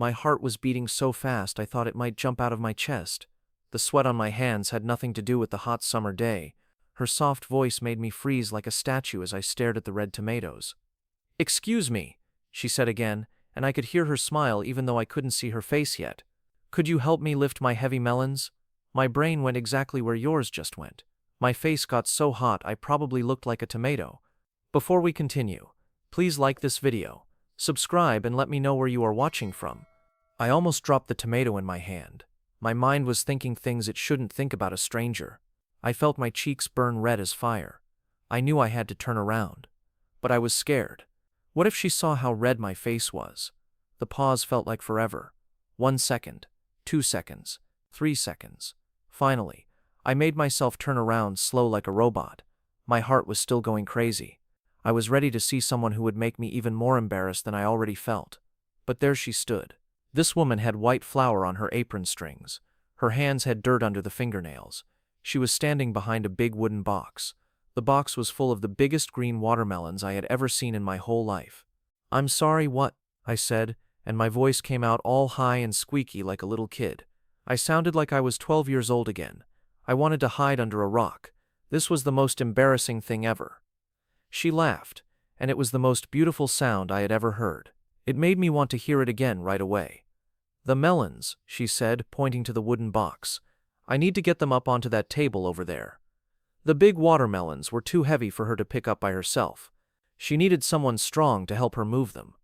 My heart was beating so fast I thought it might jump out of my chest. The sweat on my hands had nothing to do with the hot summer day. Her soft voice made me freeze like a statue as I stared at the red tomatoes. "Excuse me," she said again, and I could hear her smile even though I couldn't see her face yet. "Could you help me lift my heavy melons?" My brain went exactly where yours just went. My face got so hot I probably looked like a tomato. Before we continue, please like this video, subscribe, and let me know where you are watching from. I almost dropped the tomato in my hand. My mind was thinking things it shouldn't think about a stranger. I felt my cheeks burn red as fire. I knew I had to turn around. But I was scared. What if she saw how red my face was? The pause felt like forever. 1 second, 2 seconds, 3 seconds. Finally, I made myself turn around slow like a robot. My heart was still going crazy. I was ready to see someone who would make me even more embarrassed than I already felt. But there she stood. This woman had white flour on her apron strings. Her hands had dirt under the fingernails. She was standing behind a big wooden box. The box was full of the biggest green watermelons I had ever seen in my whole life. "I'm sorry, what?" I said, and my voice came out all high and squeaky like a little kid. I sounded like I was 12 years old again. I wanted to hide under a rock. This was the most embarrassing thing ever. She laughed, and it was the most beautiful sound I had ever heard. It made me want to hear it again right away. "The melons," she said, pointing to the wooden box. "I need to get them up onto that table over there." The big watermelons were too heavy for her to pick up by herself. She needed someone strong to help her move them.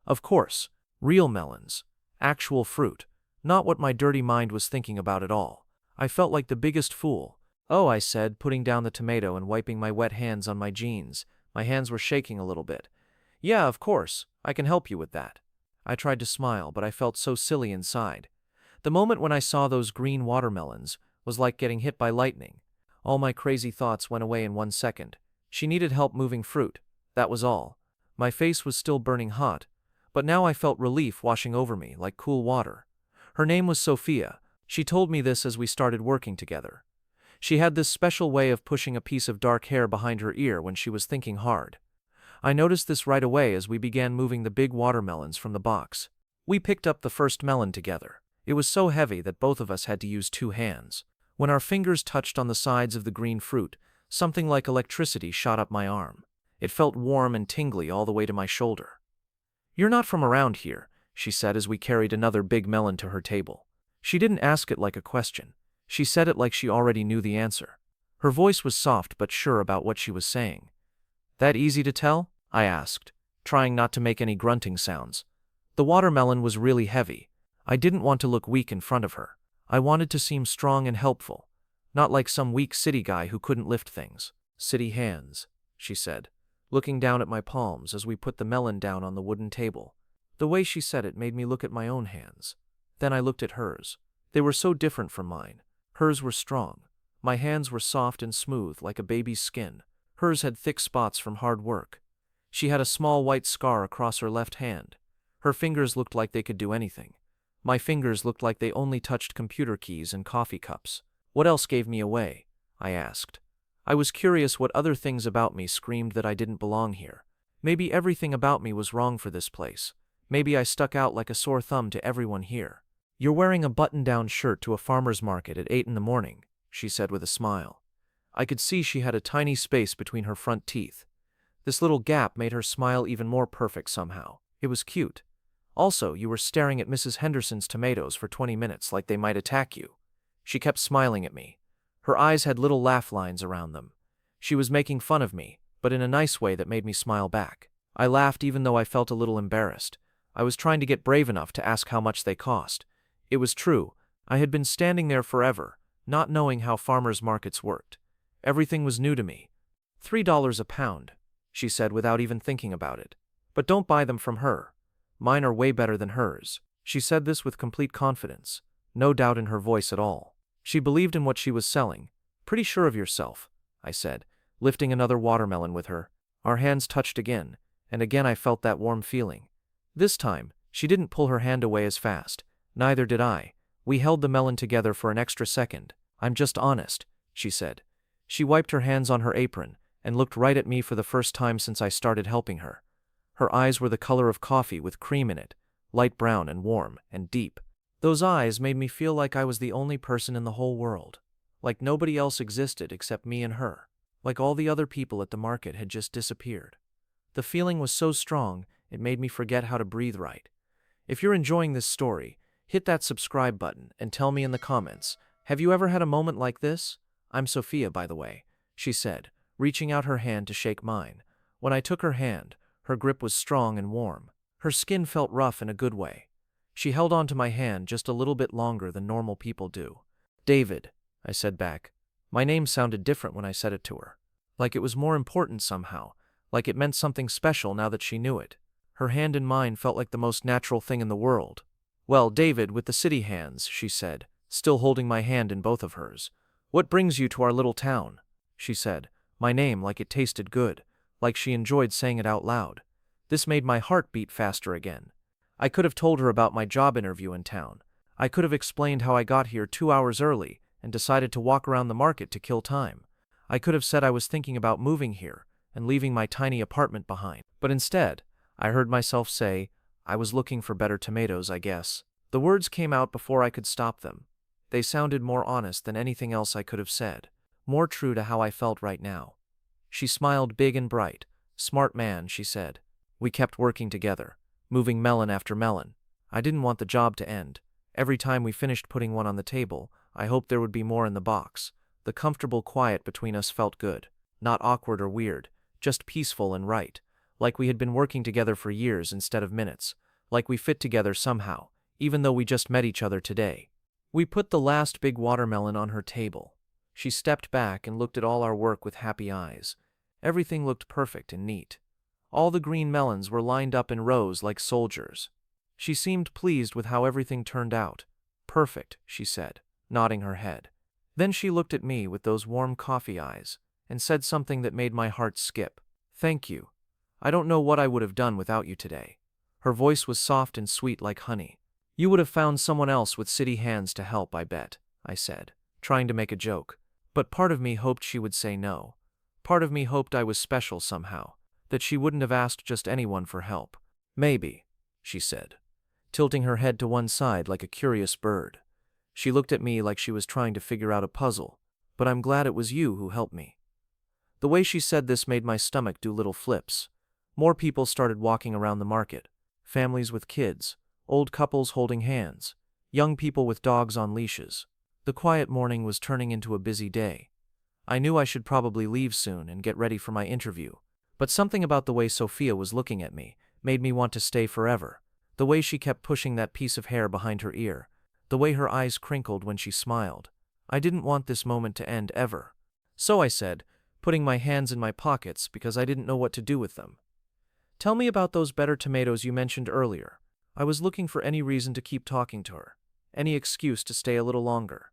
Of course, real melons, actual fruit, not what my dirty mind was thinking about at all. I felt like the biggest fool. "Oh," I said, putting down the tomato and wiping my wet hands on my jeans. My hands were shaking a little bit. "Yeah, of course, I can help you with that." I tried to smile, but I felt so silly inside. The moment when I saw those green watermelons was like getting hit by lightning. All my crazy thoughts went away in 1 second. She needed help moving fruit. That was all. My face was still burning hot, but now I felt relief washing over me like cool water. Her name was Sophia. She told me this as we started working together. She had this special way of pushing a piece of dark hair behind her ear when she was thinking hard. I noticed this right away as we began moving the big watermelons from the box. We picked up the first melon together. It was so heavy that both of us had to use 2 hands. When our fingers touched on the sides of the green fruit, something like electricity shot up my arm. It felt warm and tingly all the way to my shoulder. "You're not from around here," she said as we carried another big melon to her table. She didn't ask it like a question. She said it like she already knew the answer. Her voice was soft but sure about what she was saying. "That easy to tell?" I asked, trying not to make any grunting sounds. The watermelon was really heavy. I didn't want to look weak in front of her. I wanted to seem strong and helpful, not like some weak city guy who couldn't lift things. "City hands," she said, looking down at my palms as we put the melon down on the wooden table. The way she said it made me look at my own hands. Then I looked at hers. They were so different from mine. Hers were strong. My hands were soft and smooth like a baby's skin. Hers had thick spots from hard work. She had a small white scar across her left hand. Her fingers looked like they could do anything. My fingers looked like they only touched computer keys and coffee cups. "What else gave me away?" I asked. I was curious what other things about me screamed that I didn't belong here. Maybe everything about me was wrong for this place. Maybe I stuck out like a sore thumb to everyone here. "You're wearing a button-down shirt to a farmer's market at 8 in the morning, she said with a smile. I could see she had a tiny space between her front teeth. This little gap made her smile even more perfect somehow. It was cute. "Also, you were staring at Mrs. Henderson's tomatoes for 20 minutes like they might attack you." She kept smiling at me. Her eyes had little laugh lines around them. She was making fun of me, but in a nice way that made me smile back. I laughed even though I felt a little embarrassed. I was trying to get brave enough to ask how much they cost. It was true. I had been standing there forever, not knowing how farmers' markets worked. Everything was new to me. $3 a pound, she said without even thinking about it. "But don't buy them from her. Mine are way better than hers." She said this with complete confidence, no doubt in her voice at all. She believed in what she was selling. "Pretty sure of yourself," I said, lifting another watermelon with her. Our hands touched again, and again I felt that warm feeling. This time, she didn't pull her hand away as fast. Neither did I. We held the melon together for an extra second. "I'm just honest," she said. She wiped her hands on her apron and looked right at me for the first time since I started helping her. Her eyes were the color of coffee with cream in it, light brown and warm and deep. Those eyes made me feel like I was the only person in the whole world. Like nobody else existed except me and her. Like all the other people at the market had just disappeared. The feeling was so strong, it made me forget how to breathe right. If you're enjoying this story, hit that subscribe button and tell me in the comments, have you ever had a moment like this? I'm Sophia, by the way, she said, reaching out her hand to shake mine. When I took her hand, her grip was strong and warm. Her skin felt rough in a good way. She held on to my hand just a little bit longer than normal people do. David, I said back. My name sounded different when I said it to her. Like it was more important somehow, like it meant something special now that she knew it. Her hand in mine felt like the most natural thing in the world. Well, David, with the city hands, she said, still holding my hand in both of hers. What brings you to our little town? She said, my name like it tasted good, like she enjoyed saying it out loud. This made my heart beat faster again. I could have told her about my job interview in town. I could have explained how I got here 2 hours early and decided to walk around the market to kill time. I could have said I was thinking about moving here and leaving my tiny apartment behind. But instead, I heard myself say, I was looking for better tomatoes, I guess. The words came out before I could stop them. They sounded more honest than anything else I could have said, more true to how I felt right now. She smiled big and bright. Smart man, she said. We kept working together, moving melon after melon. I didn't want the job to end. Every time we finished putting one on the table, I hoped there would be more in the box. The comfortable quiet between us felt good, not awkward or weird, just peaceful and right, like we had been working together for years instead of minutes, like we fit together somehow, even though we just met each other today. We put the last big watermelon on her table. She stepped back and looked at all our work with happy eyes. Everything looked perfect and neat. All the green melons were lined up in rows like soldiers. She seemed pleased with how everything turned out. Perfect, she said, nodding her head. Then she looked at me with those warm coffee eyes and said something that made my heart skip. Thank you. I don't know what I would have done without you today. Her voice was soft and sweet like honey. You would have found someone else with city hands to help, I bet, I said, trying to make a joke. But part of me hoped she would say no. Part of me hoped I was special somehow, that she wouldn't have asked just anyone for help. Maybe, she said, tilting her head to one side like a curious bird. She looked at me like she was trying to figure out a puzzle, but I'm glad it was you who helped me. The way she said this made my stomach do little flips. More people started walking around the market. Families with kids, old couples holding hands, young people with dogs on leashes. The quiet morning was turning into a busy day. I knew I should probably leave soon and get ready for my interview, but something about the way Sophia was looking at me made me want to stay forever. The way she kept pushing that piece of hair behind her ear, the way her eyes crinkled when she smiled. I didn't want this moment to end ever. So I said, putting my hands in my pockets because I didn't know what to do with them. Tell me about those better tomatoes you mentioned earlier. I was looking for any reason to keep talking to her, any excuse to stay a little longer.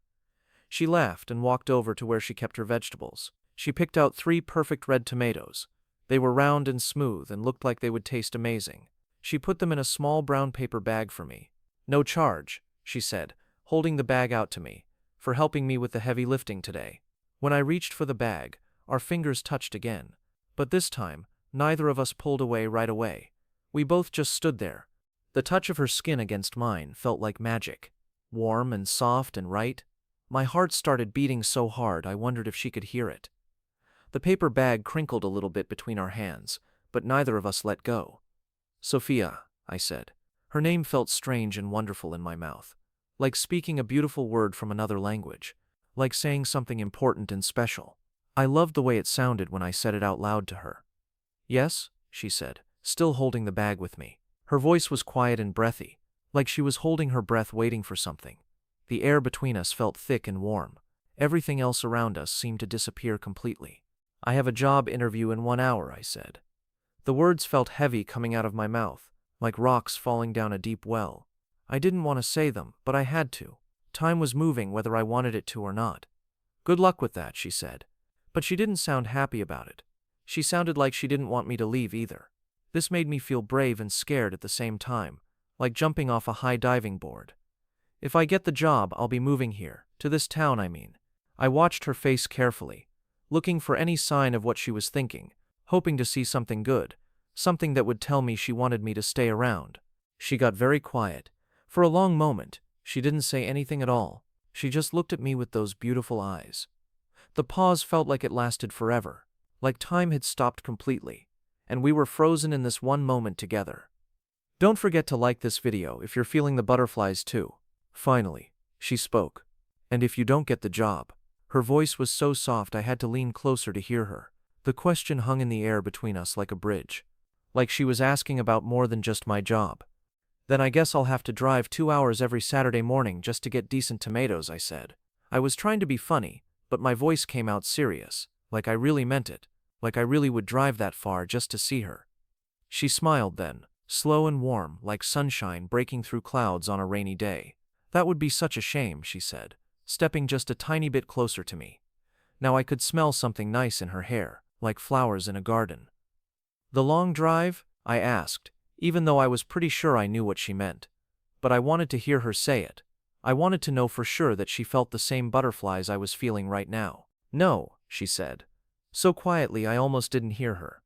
She laughed and walked over to where she kept her vegetables. She picked out 3 perfect red tomatoes. They were round and smooth and looked like they would taste amazing. She put them in a small brown paper bag for me. No charge, she said, holding the bag out to me, for helping me with the heavy lifting today. When I reached for the bag, our fingers touched again. But this time, neither of us pulled away right away. We both just stood there. The touch of her skin against mine felt like magic. Warm and soft and right. My heart started beating so hard I wondered if she could hear it. The paper bag crinkled a little bit between our hands, but neither of us let go. Sophia, I said. Her name felt strange and wonderful in my mouth, like speaking a beautiful word from another language, like saying something important and special. I loved the way it sounded when I said it out loud to her. Yes, she said, still holding the bag with me. Her voice was quiet and breathy, like she was holding her breath waiting for something. The air between us felt thick and warm. Everything else around us seemed to disappear completely. I have a job interview in 1 hour, I said. The words felt heavy coming out of my mouth, like rocks falling down a deep well. I didn't want to say them, but I had to. Time was moving whether I wanted it to or not. Good luck with that, she said. But she didn't sound happy about it. She sounded like she didn't want me to leave either. This made me feel brave and scared at the same time, like jumping off a high diving board. If I get the job, I'll be moving here, to this town, I mean. I watched her face carefully, looking for any sign of what she was thinking, hoping to see something good, something that would tell me she wanted me to stay around. She got very quiet. For a long moment, she didn't say anything at all. She just looked at me with those beautiful eyes. The pause felt like it lasted forever, like time had stopped completely, and we were frozen in this one moment together. Don't forget to like this video if you're feeling the butterflies too. Finally, she spoke. And if you don't get the job? Her voice was so soft I had to lean closer to hear her. The question hung in the air between us like a bridge. Like she was asking about more than just my job. Then I guess I'll have to drive 2 hours every Saturday morning just to get decent tomatoes, I said. I was trying to be funny, but my voice came out serious, like I really meant it, like I really would drive that far just to see her. She smiled then, slow and warm, like sunshine breaking through clouds on a rainy day. That would be such a shame, she said, stepping just a tiny bit closer to me. Now I could smell something nice in her hair, like flowers in a garden. The long drive? I asked, even though I was pretty sure I knew what she meant. But I wanted to hear her say it. I wanted to know for sure that she felt the same butterflies I was feeling right now. No, she said. So quietly I almost didn't hear her.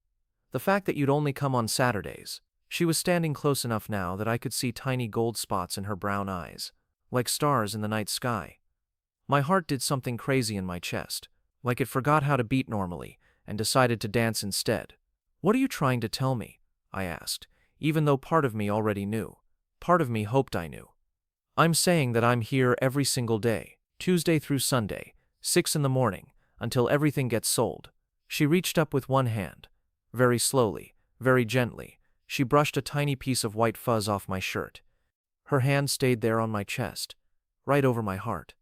The fact that you'd only come on Saturdays. She was standing close enough now that I could see tiny gold spots in her brown eyes, like stars in the night sky. My heart did something crazy in my chest, like it forgot how to beat normally, and decided to dance instead. What are you trying to tell me? I asked, even though part of me already knew. Part of me hoped I knew. I'm saying that I'm here every single day, Tuesday through Sunday, 6 in the morning, until everything gets sold. She reached up with one hand. Very slowly, very gently, she brushed a tiny piece of white fuzz off my shirt. Her hand stayed there on my chest, right over my heart.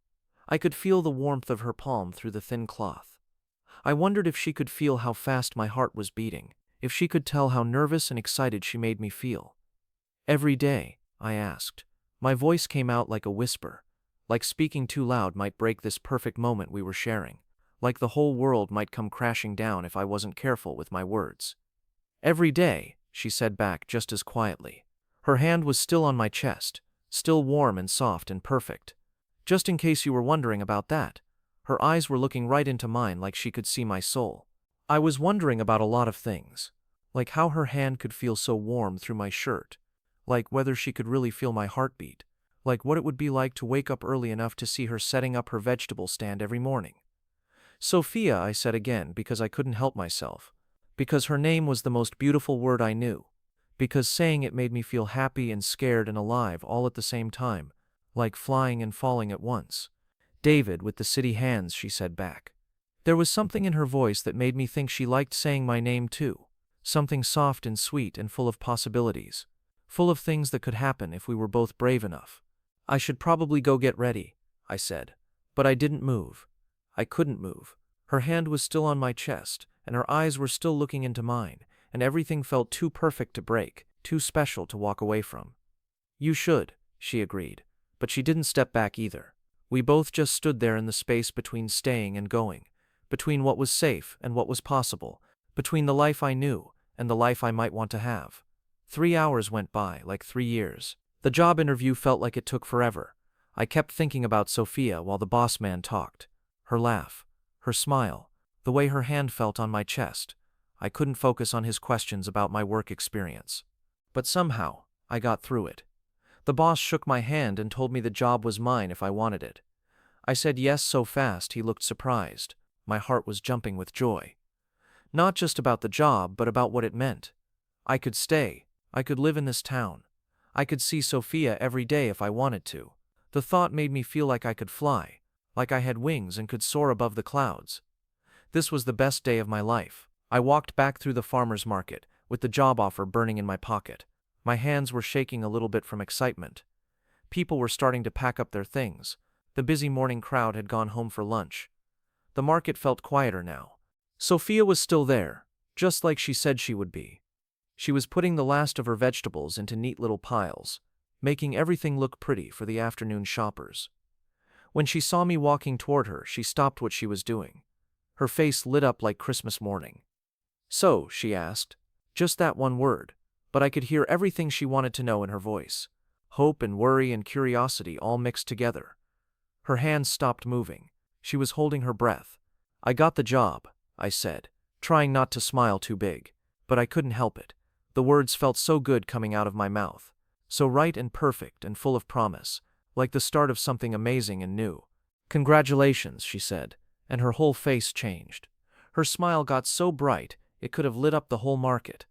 I could feel the warmth of her palm through the thin cloth. I wondered if she could feel how fast my heart was beating, if she could tell how nervous and excited she made me feel. Every day, I asked. My voice came out like a whisper, like speaking too loud might break this perfect moment we were sharing, like the whole world might come crashing down if I wasn't careful with my words. Every day, she said back just as quietly. Her hand was still on my chest, still warm and soft and perfect. Just in case you were wondering about that, her eyes were looking right into mine like she could see my soul. I was wondering about a lot of things, like how her hand could feel so warm through my shirt, like whether she could really feel my heartbeat, like what it would be like to wake up early enough to see her setting up her vegetable stand every morning. Sophia, I said again because I couldn't help myself, because her name was the most beautiful word I knew, because saying it made me feel happy and scared and alive all at the same time, like flying and falling at once. David with the city hands, she said back. There was something in her voice that made me think she liked saying my name too, something soft and sweet and full of possibilities, full of things that could happen if we were both brave enough. I should probably go get ready, I said, but I didn't move. I couldn't move. Her hand was still on my chest, and her eyes were still looking into mine, and everything felt too perfect to break, too special to walk away from. You should, she agreed, but she didn't step back either. We both just stood there in the space between staying and going, between what was safe and what was possible, between the life I knew and the life I might want to have. 3 hours went by like 3 years. The job interview felt like it took forever. I kept thinking about Sophia while the boss man talked. Her laugh, her smile, the way her hand felt on my chest. I couldn't focus on his questions about my work experience. But somehow, I got through it. The boss shook my hand and told me the job was mine if I wanted it. I said yes so fast he looked surprised. My heart was jumping with joy. Not just about the job, but about what it meant. I could stay. I could live in this town. I could see Sophia every day if I wanted to. The thought made me feel like I could fly, like I had wings and could soar above the clouds. This was the best day of my life. I walked back through the farmer's market, with the job offer burning in my pocket. My hands were shaking a little bit from excitement. People were starting to pack up their things. The busy morning crowd had gone home for lunch. The market felt quieter now. Sophia was still there, just like she said she would be. She was putting the last of her vegetables into neat little piles, making everything look pretty for the afternoon shoppers. When she saw me walking toward her, she stopped what she was doing. Her face lit up like Christmas morning. So, she asked, just that one word, but I could hear everything she wanted to know in her voice. Hope and worry and curiosity all mixed together. Her hands stopped moving. She was holding her breath. I got the job, I said, trying not to smile too big, but I couldn't help it. The words felt so good coming out of my mouth. So right and perfect and full of promise, like the start of something amazing and new. "Congratulations," she said, and her whole face changed. Her smile got so bright, it could have lit up the whole market.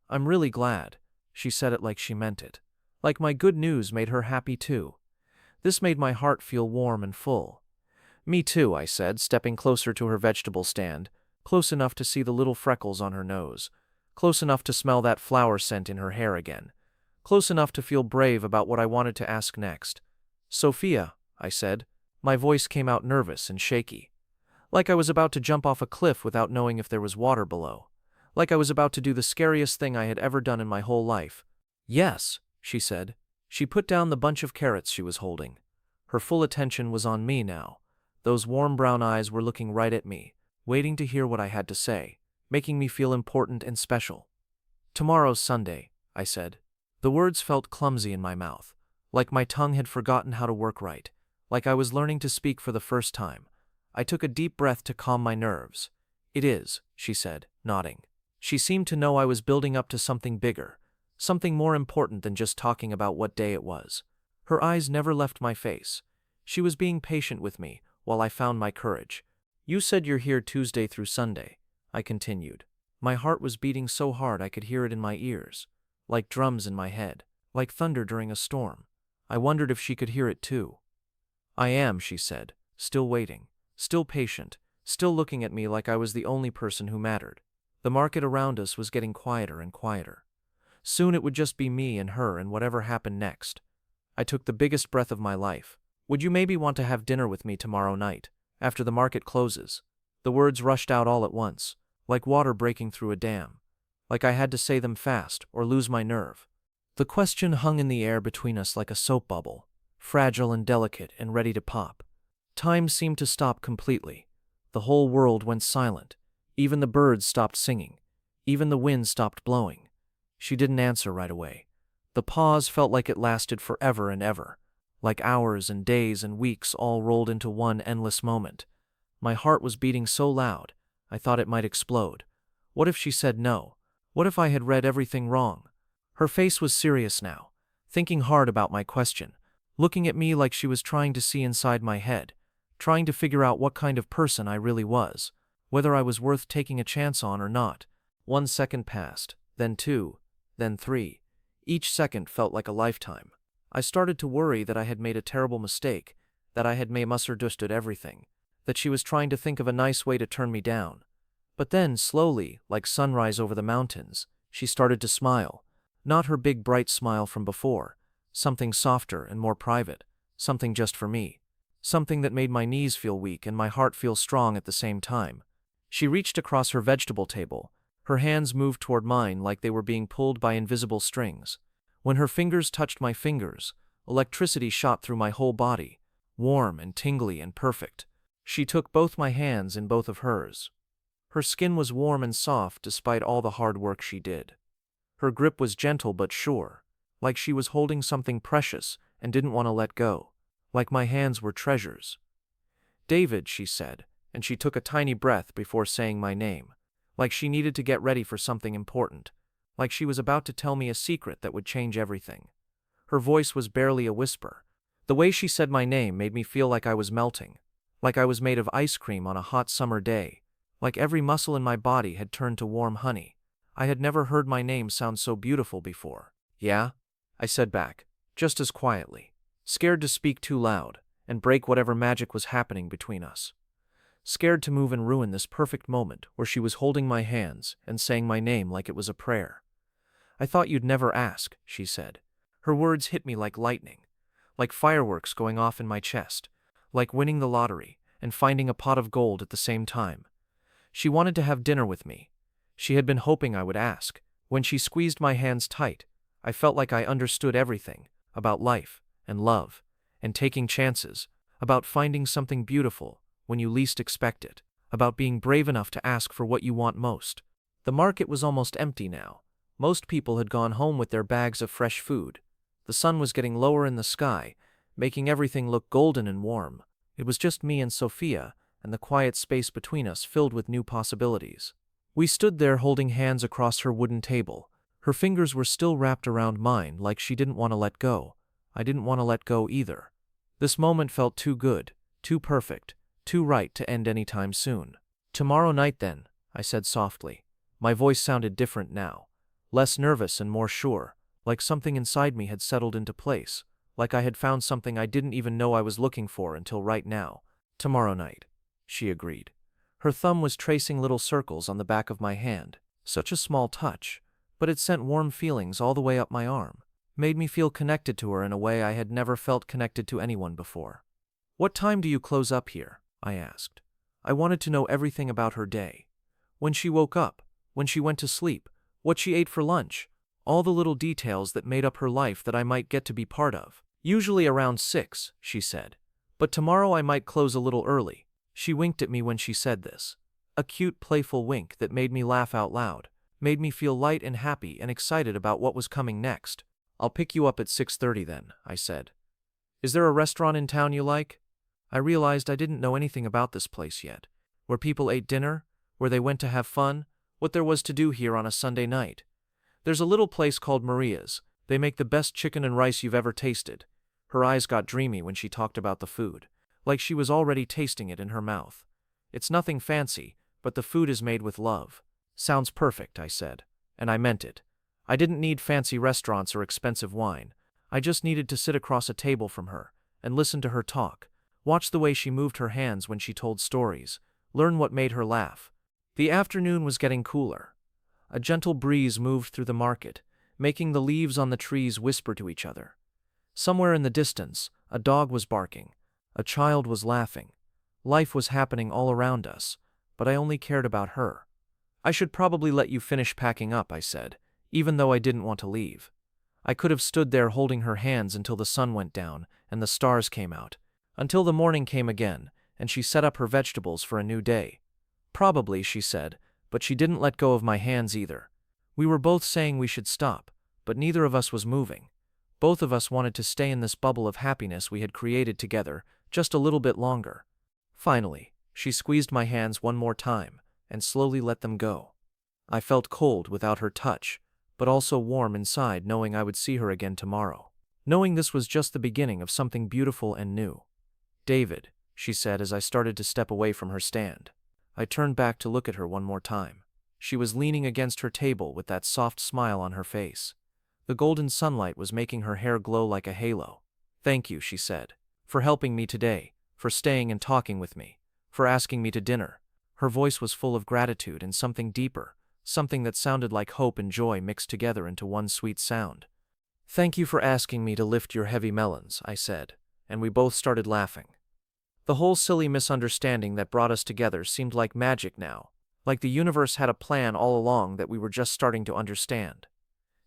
"I'm really glad." She said it like she meant it. Like my good news made her happy too. This made my heart feel warm and full. "Me too," I said, stepping closer to her vegetable stand, close enough to see the little freckles on her nose, close enough to smell that flower scent in her hair again, close enough to feel brave about what I wanted to ask next. "Sophia," I said. My voice came out nervous and shaky. Like I was about to jump off a cliff without knowing if there was water below. Like I was about to do the scariest thing I had ever done in my whole life. "Yes," she said. She put down the bunch of carrots she was holding. Her full attention was on me now. Those warm brown eyes were looking right at me, waiting to hear what I had to say, making me feel important and special. "Tomorrow's Sunday," I said. The words felt clumsy in my mouth, like my tongue had forgotten how to work right, like I was learning to speak for the first time. I took a deep breath to calm my nerves. "It is," she said, nodding. She seemed to know I was building up to something bigger, something more important than just talking about what day it was. Her eyes never left my face. She was being patient with me while I found my courage. "You said you're here Tuesday through Sunday," I continued. My heart was beating so hard I could hear it in my ears, like drums in my head, like thunder during a storm. I wondered if she could hear it too. "I am," she said, still waiting, still patient, still looking at me like I was the only person who mattered. The market around us was getting quieter and quieter. Soon it would just be me and her and whatever happened next. I took the biggest breath of my life. "Would you maybe want to have dinner with me tomorrow night, after the market closes?" The words rushed out all at once, like water breaking through a dam. Like I had to say them fast or lose my nerve. The question hung in the air between us like a soap bubble, fragile and delicate and ready to pop. Time seemed to stop completely. The whole world went silent. Even the birds stopped singing. Even the wind stopped blowing. She didn't answer right away. The pause felt like it lasted forever and ever, like hours and days and weeks all rolled into one endless moment. My heart was beating so loud, I thought it might explode. What if she said no? What if I had read everything wrong? Her face was serious now, thinking hard about my question, looking at me like she was trying to see inside my head, trying to figure out what kind of person I really was, whether I was worth taking a chance on or not. 1 second passed, then 2, then 3. Each second felt like a lifetime. I started to worry that I had made a terrible mistake, that I had misunderstood everything, that she was trying to think of a nice way to turn me down. But then, slowly, like sunrise over the mountains, she started to smile. Not her big bright smile from before, something softer and more private, something just for me. Something that made my knees feel weak and my heart feel strong at the same time. She reached across her vegetable table. Her hands moved toward mine like they were being pulled by invisible strings. When her fingers touched my fingers, electricity shot through my whole body, warm and tingly and perfect. She took both my hands in both of hers. Her skin was warm and soft despite all the hard work she did. Her grip was gentle but sure, like she was holding something precious and didn't want to let go, like my hands were treasures. "David," she said, and she took a tiny breath before saying my name, like she needed to get ready for something important, like she was about to tell me a secret that would change everything. Her voice was barely a whisper. The way she said my name made me feel like I was melting, like I was made of ice cream on a hot summer day, like every muscle in my body had turned to warm honey. I had never heard my name sound so beautiful before. "Yeah?" I said back, just as quietly, scared to speak too loud and break whatever magic was happening between us. Scared to move and ruin this perfect moment where she was holding my hands and saying my name like it was a prayer. "I thought you'd never ask," she said. Her words hit me like lightning, like fireworks going off in my chest, like winning the lottery and finding a pot of gold at the same time. She wanted to have dinner with me. She had been hoping I would ask. When she squeezed my hands tight, I felt like I understood everything about life and love and taking chances, about finding something beautiful when you least expect it, about being brave enough to ask for what you want most. The market was almost empty now. Most people had gone home with their bags of fresh food. The sun was getting lower in the sky, making everything look golden and warm. It was just me and Sophia, and the quiet space between us filled with new possibilities. We stood there holding hands across her wooden table, Her fingers were still wrapped around mine like she didn't want to let go. I didn't want to let go either. This moment felt too good, too perfect, too right to end any time soon. "Tomorrow night then," I said softly. My voice sounded different now, less nervous and more sure, like something inside me had settled into place, like I had found something I didn't even know I was looking for until right now. "Tomorrow night," she agreed. Her thumb was tracing little circles on the back of my hand. Such a small touch, but it sent warm feelings all the way up my arm, made me feel connected to her in a way I had never felt connected to anyone before. "What time do you close up here?" I asked. I wanted to know everything about her day. When she woke up, when she went to sleep, what she ate for lunch, all the little details that made up her life that I might get to be part of. "Usually around 6, she said. "But tomorrow I might close a little early." She winked at me when she said this. A cute, playful wink that made me laugh out loud, made me feel light and happy and excited about what was coming next. "I'll pick you up at 6:30 then," I said. "Is there a restaurant in town you like?" I realized I didn't know anything about this place yet. Where people ate dinner, where they went to have fun, what there was to do here on a Sunday night. "There's a little place called Maria's. They make the best chicken and rice you've ever tasted." Her eyes got dreamy when she talked about the food, like she was already tasting it in her mouth. "It's nothing fancy, but the food is made with love." "Sounds perfect," I said, and I meant it. I didn't need fancy restaurants or expensive wine. I just needed to sit across a table from her and listen to her talk, watch the way she moved her hands when she told stories, learn what made her laugh. The afternoon was getting cooler. A gentle breeze moved through the market, making the leaves on the trees whisper to each other. Somewhere in the distance, a dog was barking. A child was laughing. Life was happening all around us, but I only cared about her. "I should probably let you finish packing up," I said, even though I didn't want to leave. I could have stood there holding her hands until the sun went down and the stars came out, until the morning came again, and she set up her vegetables for a new day. "Probably," she said, but she didn't let go of my hands either. We were both saying we should stop, but neither of us was moving. Both of us wanted to stay in this bubble of happiness we had created together just a little bit longer. Finally, she squeezed my hands one more time and slowly let them go. I felt cold without her touch, but also warm inside knowing I would see her again tomorrow. Knowing this was just the beginning of something beautiful and new. "David," she said as I started to step away from her stand. I turned back to look at her one more time. She was leaning against her table with that soft smile on her face. The golden sunlight was making her hair glow like a halo. "Thank you," she said, "for helping me today, for staying and talking with me, for asking me to dinner." Her voice was full of gratitude and something deeper, something that sounded like hope and joy mixed together into one sweet sound. "Thank you for asking me to lift your heavy melons," I said, and we both started laughing. The whole silly misunderstanding that brought us together seemed like magic now, like the universe had a plan all along that we were just starting to understand.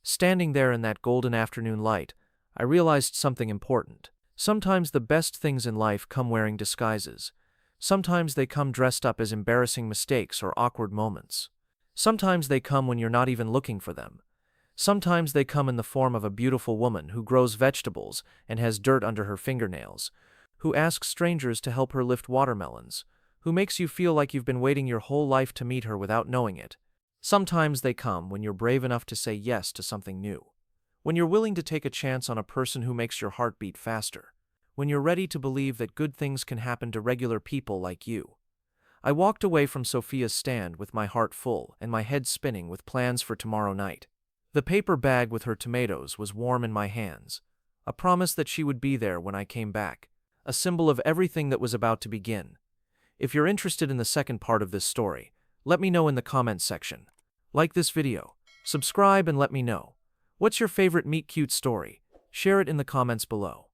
Standing there in that golden afternoon light, I realized something important. Sometimes the best things in life come wearing disguises. Sometimes they come dressed up as embarrassing mistakes or awkward moments. Sometimes they come when you're not even looking for them. Sometimes they come in the form of a beautiful woman who grows vegetables and has dirt under her fingernails, who asks strangers to help her lift watermelons, who makes you feel like you've been waiting your whole life to meet her without knowing it. Sometimes they come when you're brave enough to say yes to something new, when you're willing to take a chance on a person who makes your heart beat faster, when you're ready to believe that good things can happen to regular people like you. I walked away from Sophia's stand with my heart full and my head spinning with plans for tomorrow night. The paper bag with her tomatoes was warm in my hands, a promise that she would be there when I came back, a symbol of everything that was about to begin. If you're interested in the second part of this story, let me know in the comments section. Like this video, subscribe and let me know. What's your favorite meet cute story? Share it in the comments below.